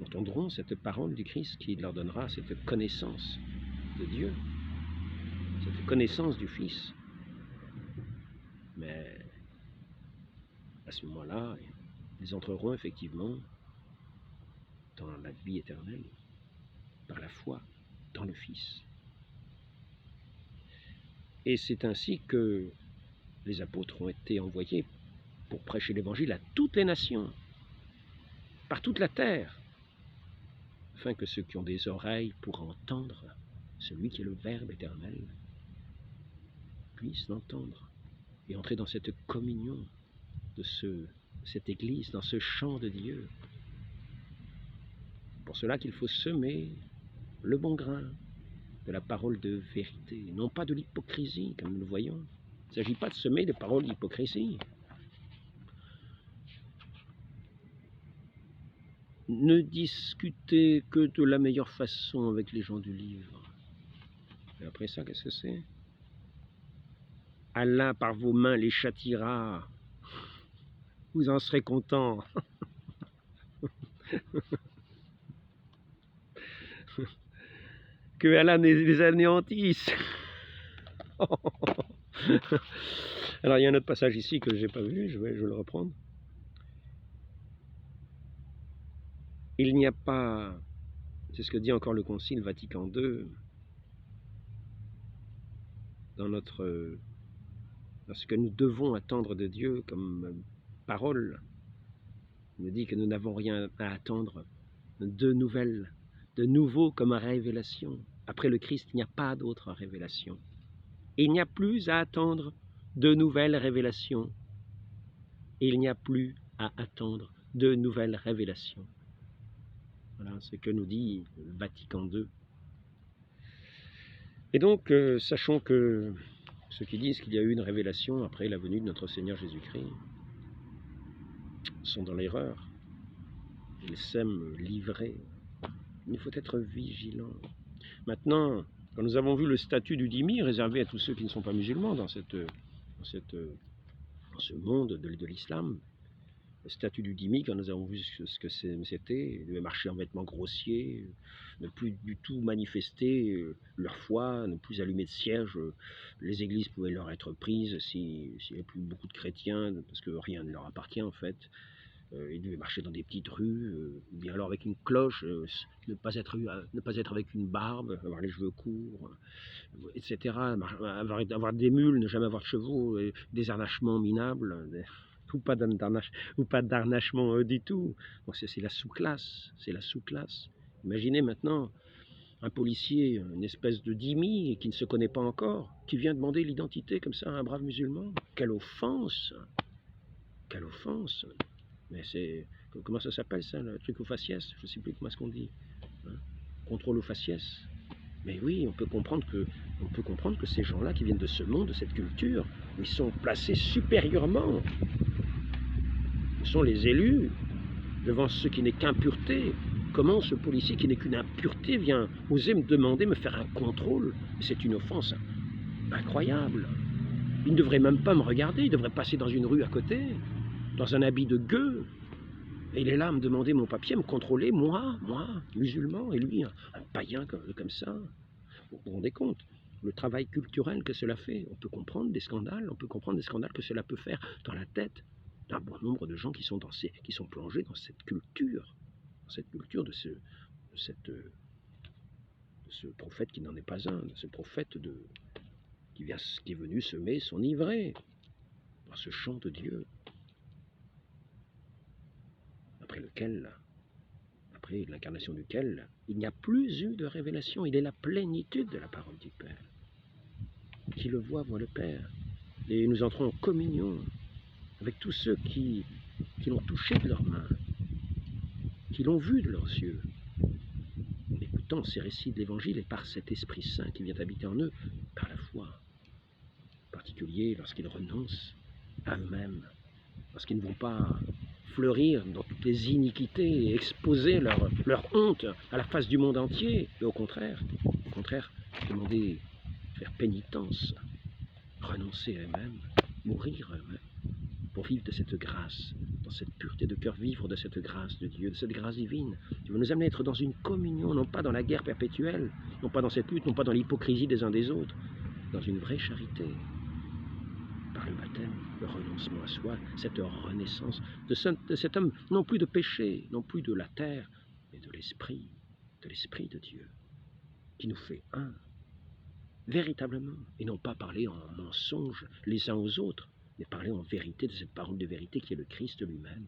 entendront cette parole du Christ qui leur donnera cette connaissance de Dieu, cette connaissance du Fils. Mais à ce moment-là, ils entreront effectivement dans la vie éternelle, par la foi dans le Fils. Et c'est ainsi que les apôtres ont été envoyés pour prêcher l'Évangile à toutes les nations, par toute la terre, afin que ceux qui ont des oreilles pour entendre celui qui est le Verbe éternel puissent l'entendre et entrer dans cette communion de cette Église, dans ce chant de Dieu. Pour cela qu'il faut semer le bon grain de la parole de vérité, non pas de l'hypocrisie, comme nous le voyons. Il ne s'agit pas de semer des paroles d'hypocrisie. Ne discutez que de la meilleure façon avec les gens du livre. Et après ça, qu'est-ce que c'est? Allah par vos mains les châtiera. Vous en serez content. Que Allah les anéantisse. Alors il y a un autre passage ici que je n'ai pas vu, je vais le reprendre. Il n'y a pas, c'est ce que dit encore le Concile Vatican II, dans ce que nous devons attendre de Dieu comme parole. Il nous dit que nous n'avons rien à attendre de nouveau comme révélation. Après le Christ, il n'y a pas d'autre révélation. Il n'y a plus à attendre de nouvelles révélations. Il n'y a plus à attendre de nouvelles révélations. Voilà ce que nous dit Vatican II. Et donc, sachons que ceux qui disent qu'il y a eu une révélation après la venue de notre Seigneur Jésus-Christ sont dans l'erreur. Ils s'aiment livrer. Il faut être vigilant. Maintenant, quand nous avons vu le statut du dhimmi réservé à tous ceux qui ne sont pas musulmans dans ce monde de l'islam, le statut du dhimmi, quand nous avons vu ce que c'était, ils devaient marcher en vêtements grossiers, ne plus du tout manifester leur foi, ne plus allumer de cierges, les églises pouvaient leur être prises s'il n'y avait plus beaucoup de chrétiens, parce que rien ne leur appartient en fait. Ils devaient marcher dans des petites rues, ou bien alors avec une cloche, ne pas être avec une barbe, avoir les cheveux courts, etc. Avoir des mules, ne jamais avoir de chevaux, des harnachements minables, ou pas d'harnachement du tout. Bon, c'est la sous-classe, c'est la sous-classe. Imaginez maintenant un policier, une espèce de dhimmi qui ne se connaît pas encore, qui vient demander l'identité comme ça à un brave musulman. Quelle offense! Quelle offense! Mais c'est... Comment ça s'appelle ça, le truc au faciès? Je ne sais plus comment est-ce qu'on dit. Hein? Contrôle au faciès. Mais oui, on peut comprendre que ces gens-là qui viennent de ce monde, de cette culture, ils sont placés supérieurement. Ce sont les élus devant ce qui n'est qu'impureté. Comment ce policier qui n'est qu'une impureté vient oser me demander, me faire un contrôle? C'est une offense incroyable. Il ne devrait même pas me regarder, il devrait passer dans une rue à côté, dans un habit de gueux. Et il est là à me demander mon papier, me contrôler, moi, musulman, et lui, un païen comme ça. Vous vous rendez compte? Le travail culturel que cela fait. On peut comprendre des scandales, que cela peut faire dans la tête d'un bon nombre de gens qui sont plongés dans cette culture de ce prophète qui n'en est pas un, de ce prophète qui est venu semer son ivraie dans ce champ de Dieu, après l'incarnation duquel il n'y a plus eu de révélation, il est la plénitude de la parole du Père. Qui le voit le Père. Et nous entrons en communion avec tous ceux qui l'ont touché de leurs mains, qui l'ont vu de leurs yeux, écoutant ces récits de l'Évangile et par cet Esprit Saint qui vient habiter en eux, par la foi, en particulier lorsqu'ils renoncent à eux-mêmes, lorsqu'ils ne vont pas fleurir dans toutes les iniquités et exposer leur honte à la face du monde entier, et au contraire, demander, faire pénitence, renoncer à eux-mêmes, mourir à eux-mêmes, pour vivre de cette grâce, dans cette pureté de cœur, vivre de cette grâce de Dieu, de cette grâce divine, qui va nous amener à être dans une communion, non pas dans la guerre perpétuelle, non pas dans cette lutte, non pas dans l'hypocrisie des uns des autres, dans une vraie charité, par le baptême, le renoncement à soi, cette renaissance de cet homme, non plus de péché, non plus de la terre, mais de l'Esprit de Dieu, qui nous fait un, véritablement, et non pas parler en mensonge les uns aux autres, mais parler en vérité de cette parole de vérité qui est le Christ lui-même.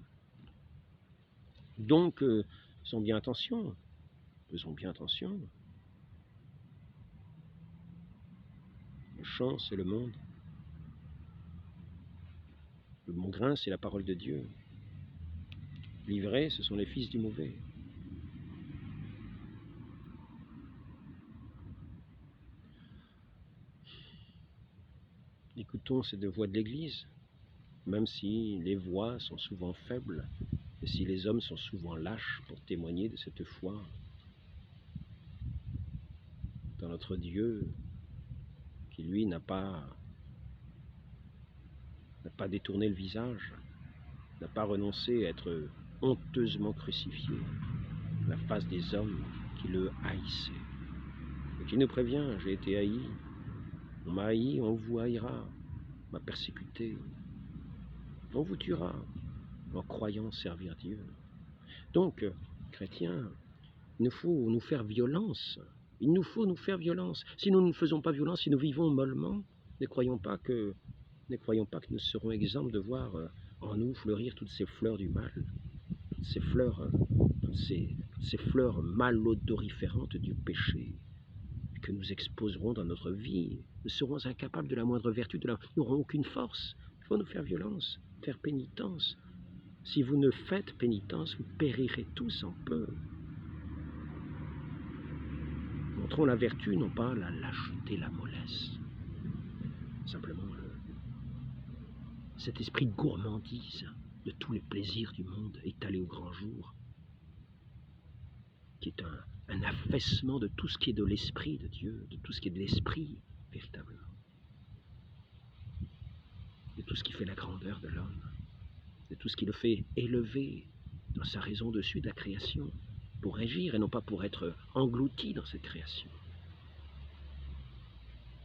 Donc, faisons bien attention. Le champ, c'est le monde. Le bon grain, c'est la parole de Dieu. L'ivraie, ce sont les fils du mauvais. Écoutons ces deux voix de l'Église, même si les voix sont souvent faibles, et si les hommes sont souvent lâches pour témoigner de cette foi dans notre Dieu, qui lui n'a pas détourné le visage, n'a pas renoncé à être honteusement crucifié à la face des hommes qui le haïssaient. Et qui nous prévient, j'ai été haï, on m'a haï, on vous haïra, on m'a persécuté, on vous tuera, en croyant servir Dieu. Donc, chrétiens, il nous faut nous faire violence. Il nous faut nous faire violence. Si nous ne faisons pas violence, si nous vivons mollement, ne croyons pas que nous serons exempts de voir en nous fleurir toutes ces fleurs du mal, toutes ces fleurs malodoriférantes du péché. que nous exposerons dans notre vie, nous serons incapables de la moindre vertu, nous n'aurons aucune force. Il faut nous faire violence, faire pénitence. Si vous ne faites pénitence, vous périrez tous en peu. Montrons la vertu, non pas la lâcheté, la mollesse. Simplement cet esprit de gourmandise de tous les plaisirs du monde étalé au grand jour, qui est un affaissement de tout ce qui est de l'esprit de Dieu, de tout ce qui est de l'esprit véritablement, de tout ce qui fait la grandeur de l'homme, de tout ce qui le fait élever dans sa raison dessus de la création, pour régir et non pas pour être englouti dans cette création,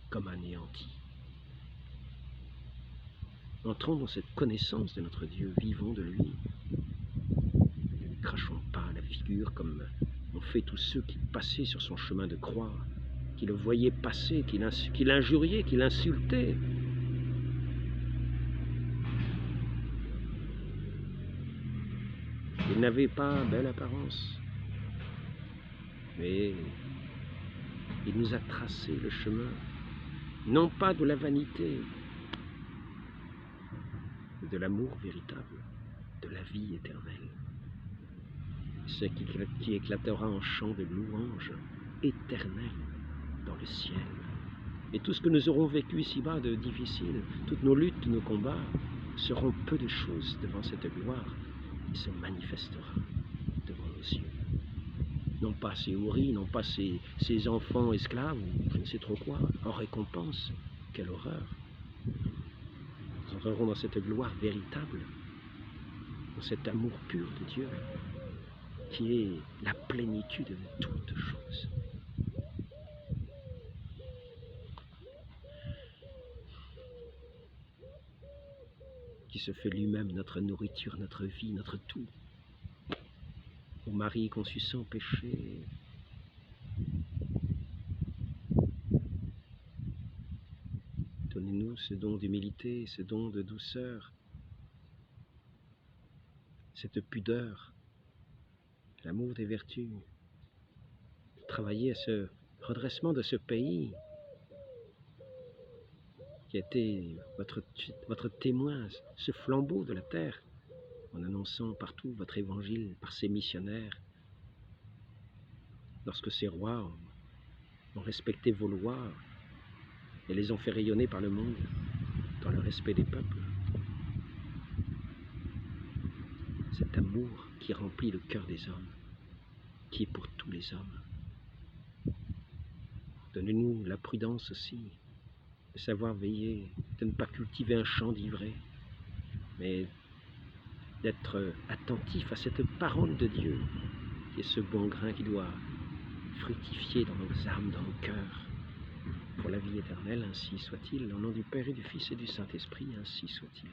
comme anéanti. Entrons dans cette connaissance de notre Dieu, vivons de lui. Ne lui crachons pas à la figure comme ont fait tous ceux qui passaient sur son chemin de croix, qui le voyaient passer, qui l'injuriaient, qui l'insultaient. Il n'avait pas belle apparence, mais il nous a tracé le chemin, non pas de la vanité, mais de l'amour véritable, de la vie éternelle. Ce qui éclatera en chant de louange éternelle dans le ciel. Et tout ce que nous aurons vécu ici-bas de difficile, toutes nos luttes, tous nos combats, seront peu de choses devant cette gloire qui se manifestera devant nos yeux. Non pas ces houris, non pas ces enfants esclaves, ou je ne sais trop quoi, en récompense. Quelle horreur! Nous entrerons dans cette gloire véritable, dans cet amour pur de Dieu, qui est la plénitude de toutes choses. Qui se fait lui-même notre nourriture, notre vie, notre tout. Ô Marie conçue sans péché, donnez-nous ce don d'humilité, ce don de douceur, cette pudeur, l'amour des vertus. Travailler à ce redressement de ce pays qui a été votre témoin, ce flambeau de la terre, en annonçant partout votre évangile par ces missionnaires. Lorsque ces rois ont respecté vos lois et les ont fait rayonner par le monde dans le respect des peuples. Cet amour qui remplit le cœur des hommes, qui est pour tous les hommes. Donnez-nous la prudence aussi, de savoir veiller, de ne pas cultiver un champ d'ivrée, mais d'être attentif à cette parole de Dieu, qui est ce bon grain qui doit fructifier dans nos âmes, dans nos cœurs, pour la vie éternelle, ainsi soit-il. Au nom du Père et du Fils et du Saint-Esprit, ainsi soit-il.